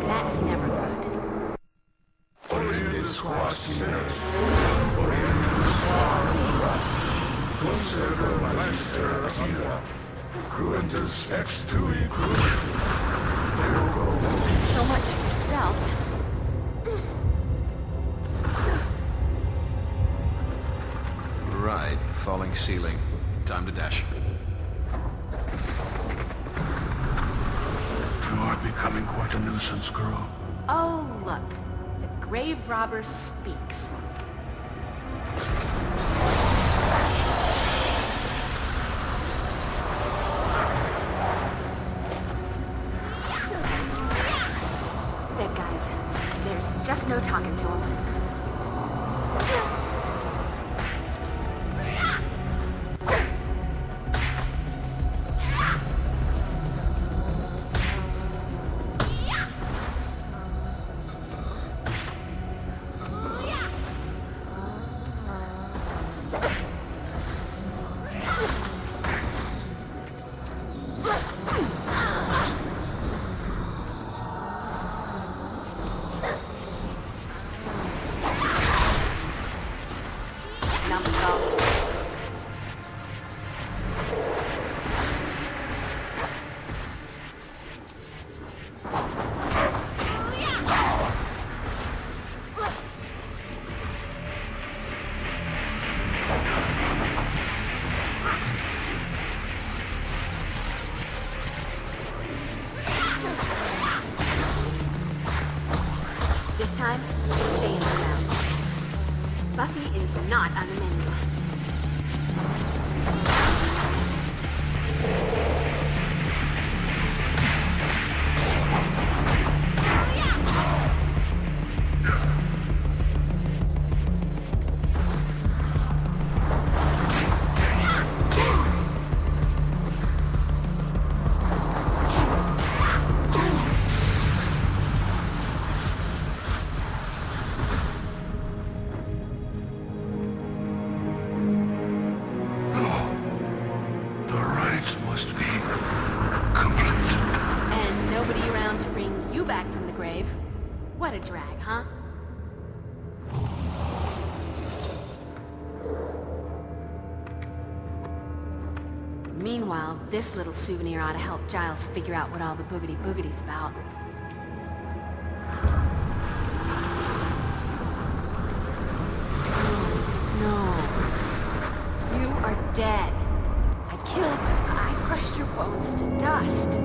That's never good. So much for stealth. Right, falling ceiling. Time to dash. You are becoming quite a nuisance, girl. Oh, look. The grave robber speaks. Dead guys. There's just no talking to him. This time, stay in the ground. Buffy is not on the menu. Back from the grave. What a drag, huh? Meanwhile, this little souvenir ought to help Giles figure out what all the boogity-boogity's about. No. You are dead. I killed you. I crushed your bones to dust.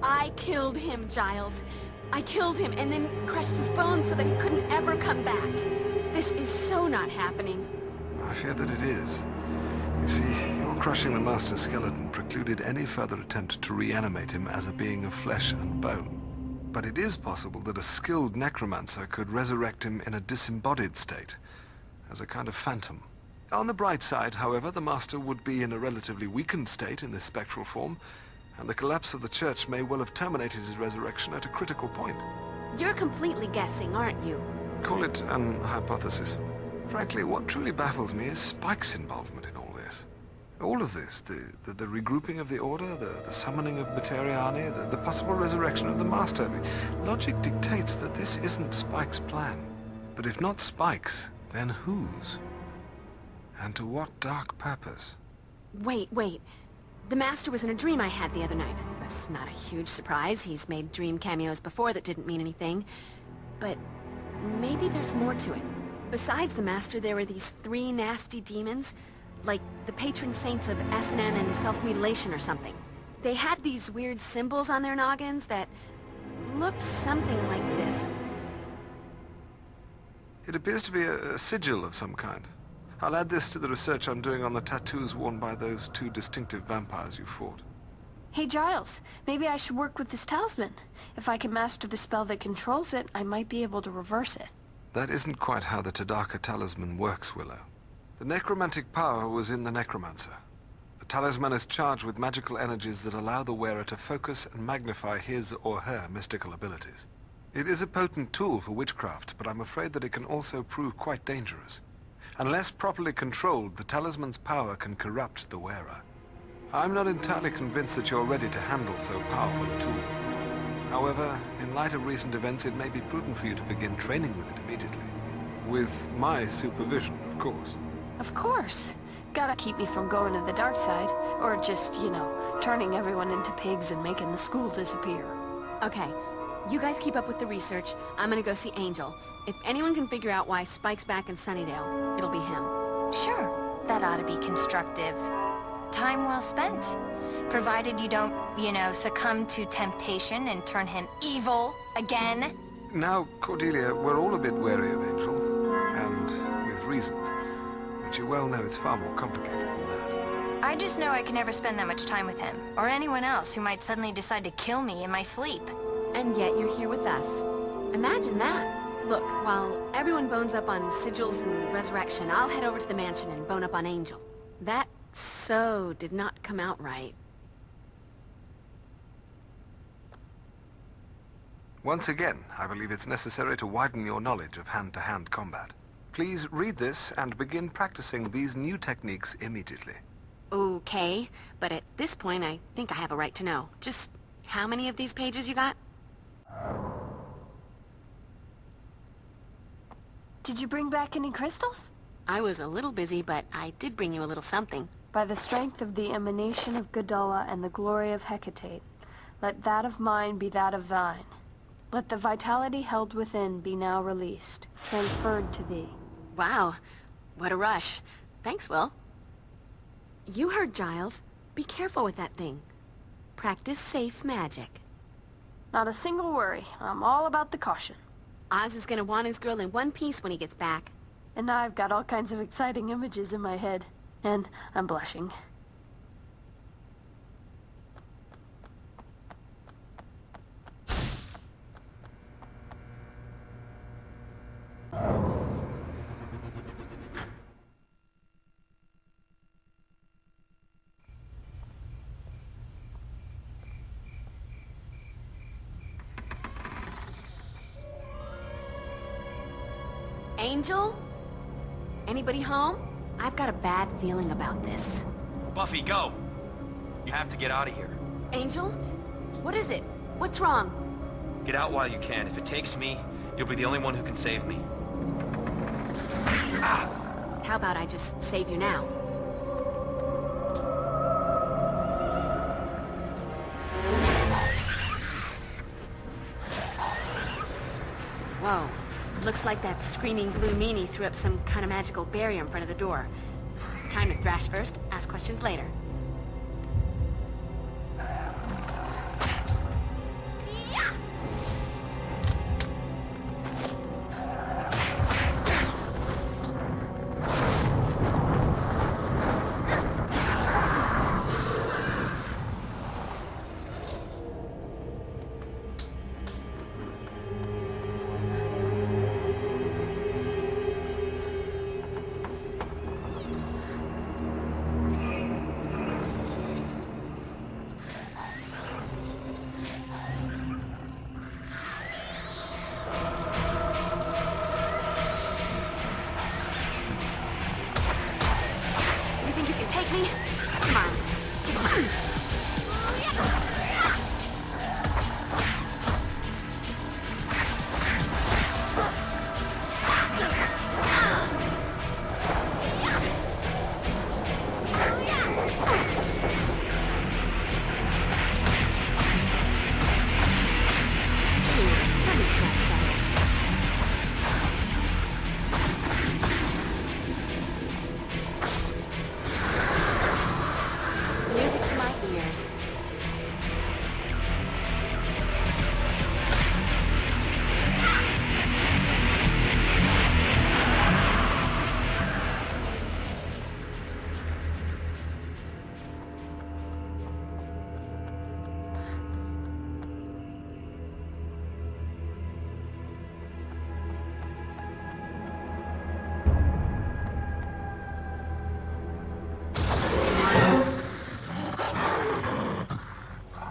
I killed him, Giles. I killed him and then crushed his bones so that he couldn't ever come back. This is so not happening. I fear that it is. You see, your crushing the Master's skeleton precluded any further attempt to reanimate him as a being of flesh and bone. But it is possible that a skilled necromancer could resurrect him in a disembodied state, as a kind of phantom. On the bright side, however, the Master would be in a relatively weakened state in this spectral form, and the collapse of the church may well have terminated his resurrection at a critical point. You're completely guessing, aren't you? Call it an hypothesis. Frankly, what truly baffles me is Spike's involvement in all this. All of this, the regrouping of the Order, the summoning of Matereani, the possible resurrection of the Master. Logic dictates that this isn't Spike's plan. But if not Spike's, then whose? And to what dark purpose? Wait. The Master was in a dream I had the other night. That's not a huge surprise. He's made dream cameos before that didn't mean anything. But maybe there's more to it. Besides the Master, there were these 3 nasty demons, like the patron saints of S&M and self-mutilation or something. They had these weird symbols on their noggins that looked something like this. It appears to be a sigil of some kind. I'll add this to the research I'm doing on the tattoos worn by those 2 distinctive vampires you fought. Hey, Giles, maybe I should work with this talisman. If I can master the spell that controls it, I might be able to reverse it. That isn't quite how the Tadaka talisman works, Willow. The necromantic power was in the necromancer. The talisman is charged with magical energies that allow the wearer to focus and magnify his or her mystical abilities. It is a potent tool for witchcraft, but I'm afraid that it can also prove quite dangerous. Unless properly controlled, the talisman's power can corrupt the wearer. I'm not entirely convinced that you're ready to handle so powerful a tool. However, in light of recent events, it may be prudent for you to begin training with it immediately. With my supervision, of course. Of course. Gotta keep me from going to the dark side. Or just, turning everyone into pigs and making the school disappear. Okay, you guys keep up with the research. I'm gonna go see Angel. If anyone can figure out why Spike's back in Sunnydale, it'll be him. Sure, that ought to be constructive. Time well spent. Provided you don't, succumb to temptation and turn him evil again. Now, Cordelia, we're all a bit wary of Angel, and with reason. But you well know it's far more complicated than that. I just know I can never spend that much time with him, or anyone else who might suddenly decide to kill me in my sleep. And yet you're here with us. Imagine that. Look, while everyone bones up on sigils and resurrection, I'll head over to the mansion and bone up on Angel. That so did not come out right. Once again, I believe it's necessary to widen your knowledge of hand-to-hand combat. Please read this and begin practicing these new techniques immediately. Okay, but at this point I think I have a right to know. Just how many of these pages you got? Did you bring back any crystals? I was a little busy, but I did bring you a little something. By the strength of the emanation of Gadala and the glory of Hecate, let that of mine be that of thine. Let the vitality held within be now released, transferred to thee. Wow, what a rush. Thanks, Will. You heard Giles. Be careful with that thing. Practice safe magic. Not a single worry. I'm all about the caution. Oz is gonna want his girl in one piece when he gets back. And now I've got all kinds of exciting images in my head. And I'm blushing. Angel? Anybody home? I've got a bad feeling about this. Buffy, go! You have to get out of here. Angel? What is it? What's wrong? Get out while you can. If it takes me, you'll be the only one who can save me. Ah! How about I just save you now? Whoa. Looks like that screaming blue meanie threw up some kind of magical barrier in front of the door. Time to thrash first, ask questions later. Me? Come on. Come on. Music to my ears.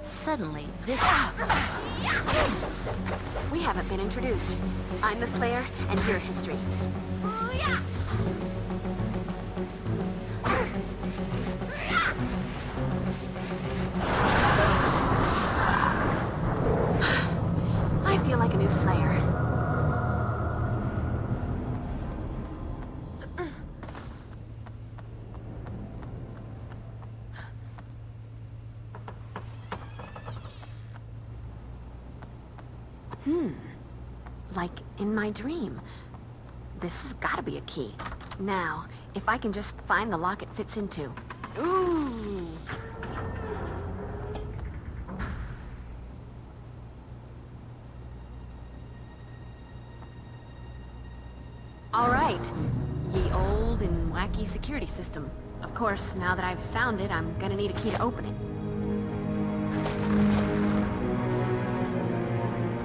Suddenly, this... We haven't been introduced. I'm the Slayer, and you're history. I feel like a new Slayer. Like in my dream. This has gotta be a key. Now, if I can just find the lock it fits into. Ooh! All right. Ye old and wacky security system. Of course, now that I've found it, I'm gonna need a key to open it.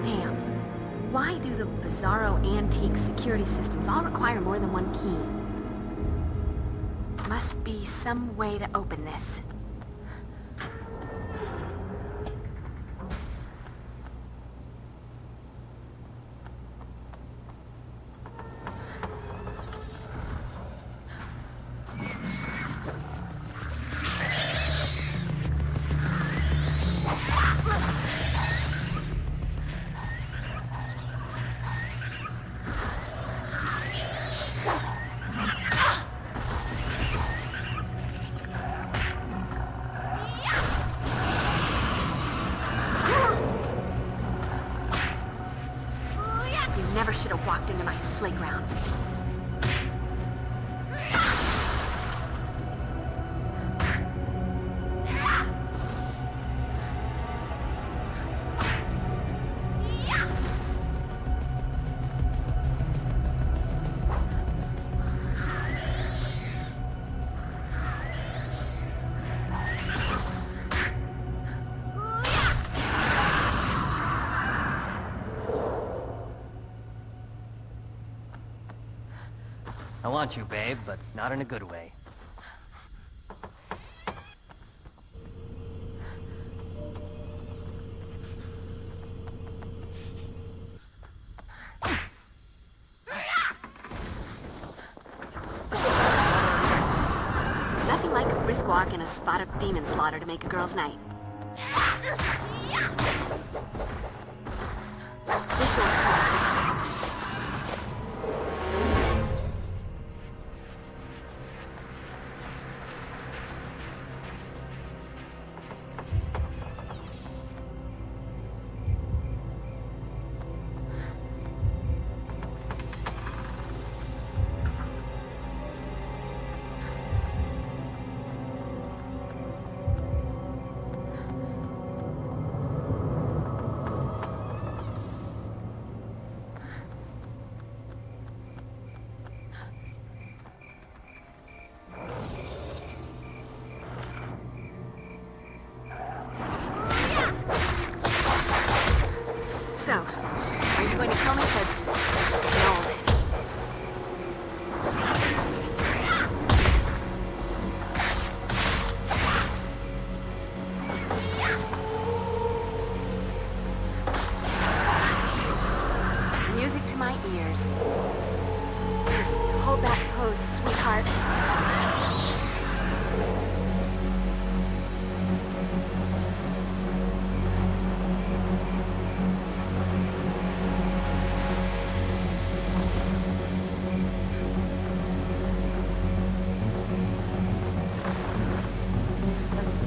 Damn. Why do the bizarro antique security systems all require more than one key? Must be some way to open this. Never should have walked into my sleigh ground. I want you, babe, but not in a good way. Nothing like a brisk walk and a spot of demon slaughter to make a girl's night. This won't hurt. So, are you going to kill me? Because I'm old. Music to my ears. Just hold that pose, sweetheart.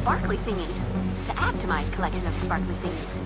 Sparkly thingy. To add to my collection of sparkly thingies.